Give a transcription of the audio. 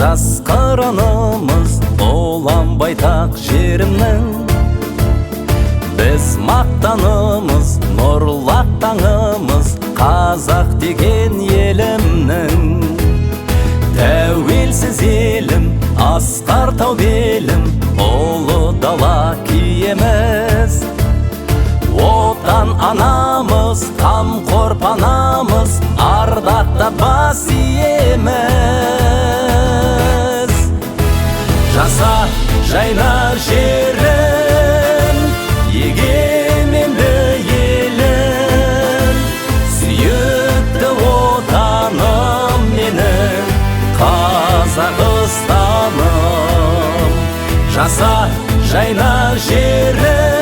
жас қырынымыз ұлан байтақ жерімнің. Біз мақтанымыз, нұрлы таңымыз, қазақ деген елімнің. Тәуелсіз елім, асқар тау белім, ұлы дала киеміз. Отан анамыз, қамқор панамыз, ардақта бас иеміз. Жаса жайнар жерім, егеменді елім, сүйікті отаным менің, Қазақстаным. Жаса жайнар жерім,